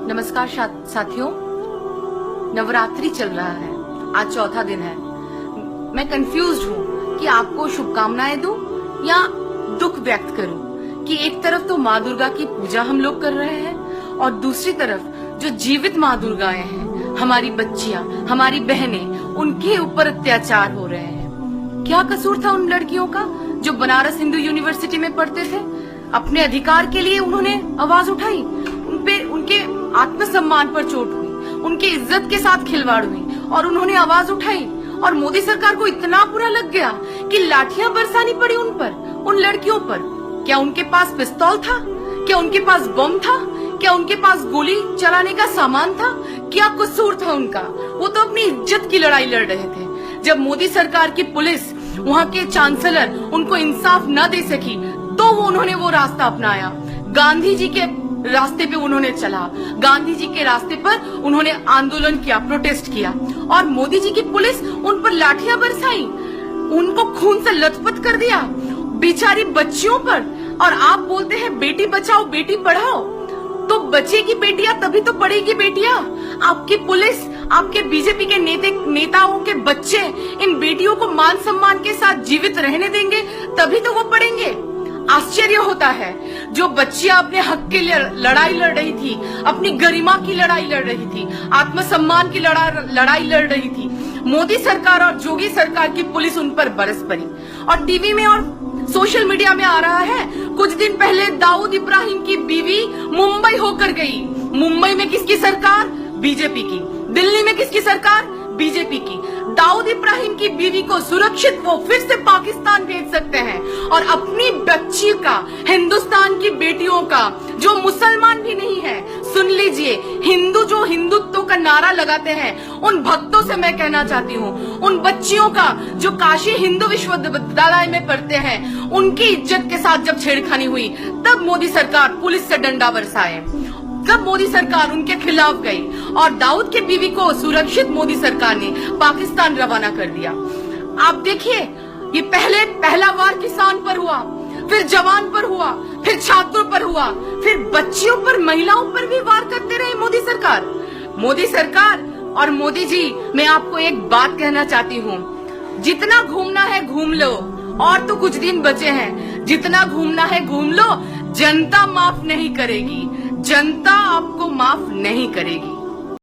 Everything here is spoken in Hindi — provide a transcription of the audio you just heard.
नमस्कार साथियों, नवरात्रि चल रहा है, आज चौथा दिन है। मैं कंफ्यूज्ड हूँ कि आपको शुभकामनाएं दूं या दुख व्यक्त करूं कि एक तरफ तो माँ दुर्गा की पूजा हम लोग कर रहे हैं और दूसरी तरफ जो जीवित माँ दुर्गाएं हैं, हमारी बच्चियां, हमारी बहनें, उनके ऊपर अत्याचार हो रहे हैं। क्या कसूर था उन लड़कियों का जो बनारस हिंदू यूनिवर्सिटी में पढ़ते थे? अपने अधिकार के लिए उन्होंने आवाज उठाई, उनके आत्मसम्मान पर चोट हुई, उनके इज्जत के साथ खिलवाड़ हुई और उन्होंने आवाज उठाई। और मोदी सरकार को इतना बुरा लग गया कि लाठियां बरसानी पड़ी उन पर, उन लड़कियों पर। क्या उनके पास पिस्तौल था? क्या उनके पास बम था? क्या उनके पास गोली चलाने का सामान था? क्या कसूर था उनका? वो तो अपनी इज्जत की लड़ाई लड़ रहे थे। जब मोदी सरकार की पुलिस, वहाँ के चांसलर उनको इंसाफ न दे सकी तो उन्होंने वो रास्ता अपनाया। गांधी जी के रास्ते पे उन्होंने चला, गांधी जी के रास्ते पर उन्होंने आंदोलन किया, प्रोटेस्ट किया और मोदी जी की पुलिस उन पर लाठियां बरसाई, उनको खून से लथपथ कर दिया, बेचारी बच्चियों पर। और आप बोलते हैं बेटी बचाओ बेटी पढ़ाओ, तो बचेगी बेटियां तभी तो पढ़ेगी बेटियां। आपकी पुलिस, आपके बीजेपी के नेताओं के बच्चे इन बेटियों को मान सम्मान के साथ जीवित रहने देंगे तभी तो वो पढ़ेंगे। आश्चर्य होता है, जो बच्चियां अपने हक के लिए लड़ाई लड़ रही थी, अपनी गरिमा की लड़ाई लड़ रही थी, आत्मसम्मान की लड़ाई लड़ रही थी, मोदी सरकार और जोगी सरकार की पुलिस उन पर बरस पड़ी। और टीवी में और सोशल मीडिया में आ रहा है, कुछ दिन पहले दाऊद इब्राहिम की बीवी मुंबई होकर गई। मुंबई में किसकी सरकार? बीजेपी की। दिल्ली में किसकी सरकार? बीजेपी की। दाऊद इब्राहिम की बीवी को सुरक्षित वो फिर से पाकिस्तान भेज सकते हैं और अपनी बच्ची का, हिंदुस्तान की बेटियों का, जो मुसलमान भी नहीं है, सुन लीजिए, हिंदू जो हिंदुत्व का नारा लगाते हैं, उन भक्तों से मैं कहना चाहती हूँ, उन बच्चियों का जो काशी हिंदू विश्वविद्यालय में पढ़ते हैं, उनकी इज्जत के साथ जब छेड़खानी हुई तब मोदी सरकार पुलिस से डंडा बरसाए, तब मोदी सरकार उनके खिलाफ गई और दाऊद की बीवी को सुरक्षित मोदी सरकार ने पाकिस्तान रवाना कर दिया। आप देखिए, ये पहला वार किसान पर हुआ, फिर जवान पर हुआ, फिर छात्रों पर हुआ, फिर बच्चियों पर, महिलाओं पर भी वार करते रहे मोदी सरकार। मोदी सरकार और मोदी जी, मैं आपको एक बात कहना चाहती हूँ, जितना घूमना है घूम लो, और तो कुछ दिन बचे हैं, जितना घूमना है घूम लो, जनता माफ नहीं करेगी, जनता आपको माफ नहीं करेगी।